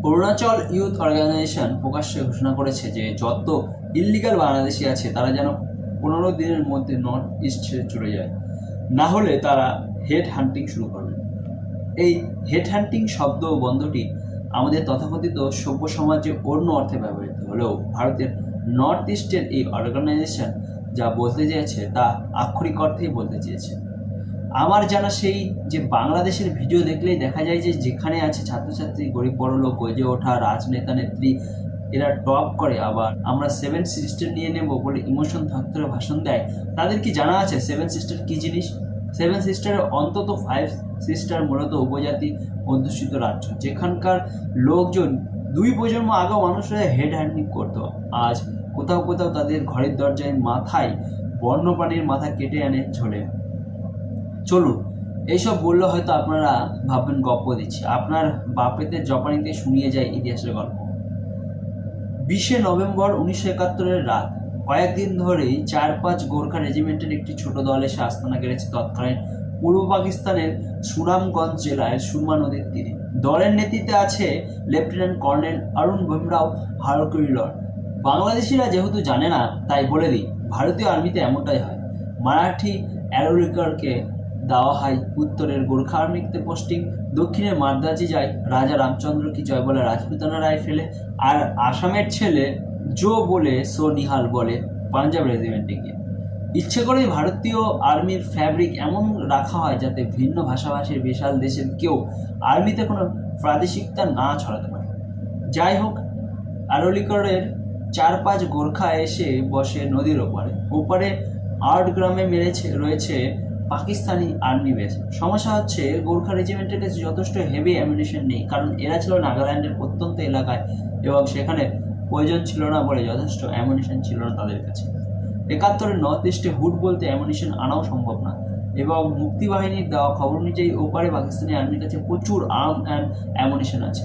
Arunachal youth organisation প্রকাশ্যে ঘোষণা করেছে যে যত ইল্লিগাল বাংলাদেশি আছে তারা যেন 15 দিনের মধ্যে নর্থ ইস্ট ছেড়ে চলে যায়, না হলে তারা হেড হান্টিং শুরু করবে। এই হেড হান্টিং শব্দ বন্ধটি আমাদের তথাকথিত সভ্য সমাজে অন্য অর্থে ব্যবহৃত হলেও ভারতের নর্থ ইস্টের এই অর্গানাইজেশন যা বলতে চেয়েছে তা আক্ষরিক অর্থেই বলতে চেয়েছে। আমার জানা সেই যে বাংলাদেশের ভিডিও দেখলেই দেখা যায় যে যেখানে আছে ছাত্রছাত্রী, গরিব বড়লোক, গজে ওঠা রাজনেতা নেত্রী, এরা টপ করে, আবার আমরা 7 সিস্টার নিয়ে নেব বলে ইমোশন থাকতে ভাষণ দেয়। তাদের কি জানা আছে 7 সিস্টার কী জিনিস? 7 সিস্টারের অন্তত 5 সিস্টার মূলত উপজাতি অধ্যুষিত রাজ্য, যেখানকার লোকজন 2 প্রজন্ম আগেও মানুষরা হেড হ্যান্ডিং করতো। আজ কোথাও কোথাও তাদের ঘরের দরজায় মাথায় বন্যপ্রাণীর মাথা কেটে আনে ঝোলে। চলুন, এইসব বললে হয়তো আপনারা ভাববেন গপ্প দিচ্ছি, আপনার বাপেদের জপানিতে শুনিয়ে যায় ইতিহাসের গল্প। 20 নভেম্বর 1971 রাত, কয়েকদিন ধরেই 4-5 গোর্খা রেজিমেন্টের একটি ছোট দল এসে আস্তানা গেড়েছে তৎকালীন পূর্ব পাকিস্তানের সুনামগঞ্জ জেলায় সুরমা নদীর তীরে। দলের নেতৃত্বে আছে লেফটেন্যান্ট কর্নেল অরুণ ভীমরাও হারকিউলার। বাংলাদেশিরা যেহেতু জানে না তাই বলে দিই, ভারতীয় আর্মিতে এমনটাই হয়। মারাঠি অ্যারোলিকারকে দেওয়া হয় উত্তরের গোর্খা আর্মিতে পোস্টিং, দক্ষিণের মাদ্রাজি যায় রাজা রামচন্দ্র কি জয় বলে রাজপুতানা রায় ফেলে, আর আসামের ছেলে জো বলে সো নিহাল বলে পাঞ্জাব রেজিমেন্টে গিয়ে। ইচ্ছে করেই ভারতীয় আর্মির ফ্যাব্রিক এমন রাখা হয় যাতে ভিন্ন ভাষাভাষীর বিশাল দেশের কেউ আর্মিতে কোনো প্রাদেশিকতা না ছড়াতে পারে। যাই হোক, আরোলিকরের 4-5 গোর্খা এসে বসে নদীর ওপারে 8 গ্রামে রয়েছে পাকিস্তানি আর্মি বেস। সমস্যা হচ্ছে গোর্খা রেজিমেন্টের কাছে যথেষ্ট হেভি অ্যামিউনিশন নেই, কারণ এরা ছিল নাগাল্যান্ডের প্রত্যন্ত এলাকায় এবং সেখানে প্রয়োজন ছিল না বলে যথেষ্ট অ্যামিউনিশন ছিল না তাদের কাছে। 71-এর নর্থ ইস্টে হুড বলতে অ্যামিউনিশন আনাও সম্ভব না, এবং মুক্তিবাহিনীর দেওয়া খবর অনুযায়ী ওপারে পাকিস্তানি আর্মির কাছে প্রচুর আর্ম অ্যান্ড অ্যামিউনিশন আছে।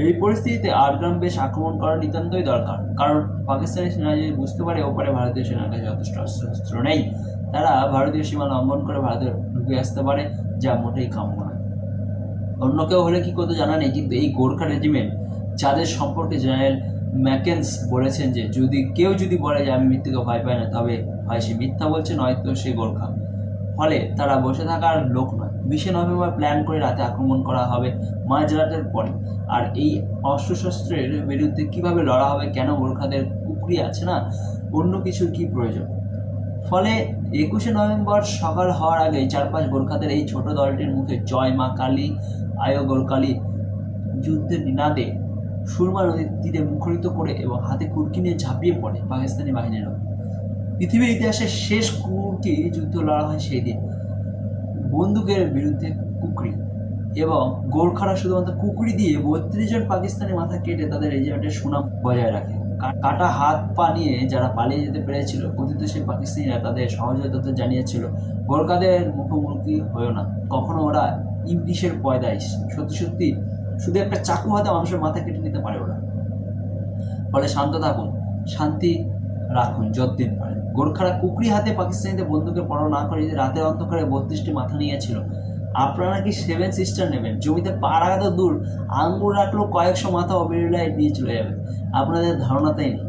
এই পরিস্থিতিতে 8 গ্রাম বেশ আক্রমণ করা নিতান্তই দরকার, কারণ পাকিস্তানি সেনা যদি বুঝতে পারে ওপারে ভারতীয় সেনার কাছে যথেষ্ট অস্ত্র নেই, তারা ভারতীয় সীমা লঙ্ঘন করে ভারতে ঢুকে আসতে পারে, যা মোটেই কাম্য নয়। অন্য কেউ হলে কী করতে জানা নেই, কিন্তু এই গোর্খা রেজিমেন্ট যাদের সম্পর্কে জেনারেল ম্যাকেন্স বলেছেন যে কেউ যদি বলে যে আমি মৃত্যুকে ভয় পাই না, তবে হয় সে মিথ্যা বলছে, নয়তো সে গোর্খা। ফলে তারা বসে থাকার লোক নয়। 20 নভেম্বর প্ল্যান করে রাতে আক্রমণ করা হবে মাঝরাতের পরে। আর এই অস্ত্রশস্ত্রের বিরুদ্ধে কীভাবে লড়া হবে, কেন গোর্খাদের কুকরি আছে না, অন্য কিছুর কী প্রয়োজন? ফলে 21 নভেম্বর সকাল হওয়ার আগেই 4-5 গোর্খাদের এই ছোট দলটির মুখে জয় মা কালী, আয় গোর্খালি যুদ্ধের নিনাদে সুরমা নদীর তীরে মুখরিত করে এবং হাতে কুর্কি নিয়ে ঝাঁপিয়ে পড়ে পাকিস্তানি বাহিনীর। পৃথিবীর ইতিহাসে শেষ কুর্কি যুদ্ধ লড়া হয় সেই দিন, বন্দুকের বিরুদ্ধে কুকরি, এবং গোর্খারা শুধুমাত্র কুকরি দিয়ে 32 জন পাকিস্তানি মাথা কেটে তাদের রেজিমেন্টের সুনাম বজায় রাখে। কাটা হাত পা নিয়ে যারা পালিয়ে যেতে পেরেছিল, কথিত সেই পাকিস্তানিরা তাদের সহযোগিতা জানিয়েছিল গোর্খাদের মুখোমুখি হয়েও না, কখনো ওরা ইংলিশের পয়দাইশ, সত্যি সত্যি শুধু একটা চাকু হাতে মানুষের মাথা কেটে নিতে পারে ওরা। ফলে শান্ত থাকুন, শান্তি রাখুন যতদিন পারেন। গোর্খারা কুকরি হাতে পাকিস্তানিদের বন্দুকে পড়া না করে যে রাতের অন্ধকারে 32টি মাথা নিয়েছিল, আপনারা কি 7 সিস্টার নেবেন? জমিতে পা রাখা তো দূর, আঙ্গুল রাখলেও কয়েকশো মাথা অবিরলায় দিয়ে চলে যাবে, আপনাদের ধারণাতেই নেই।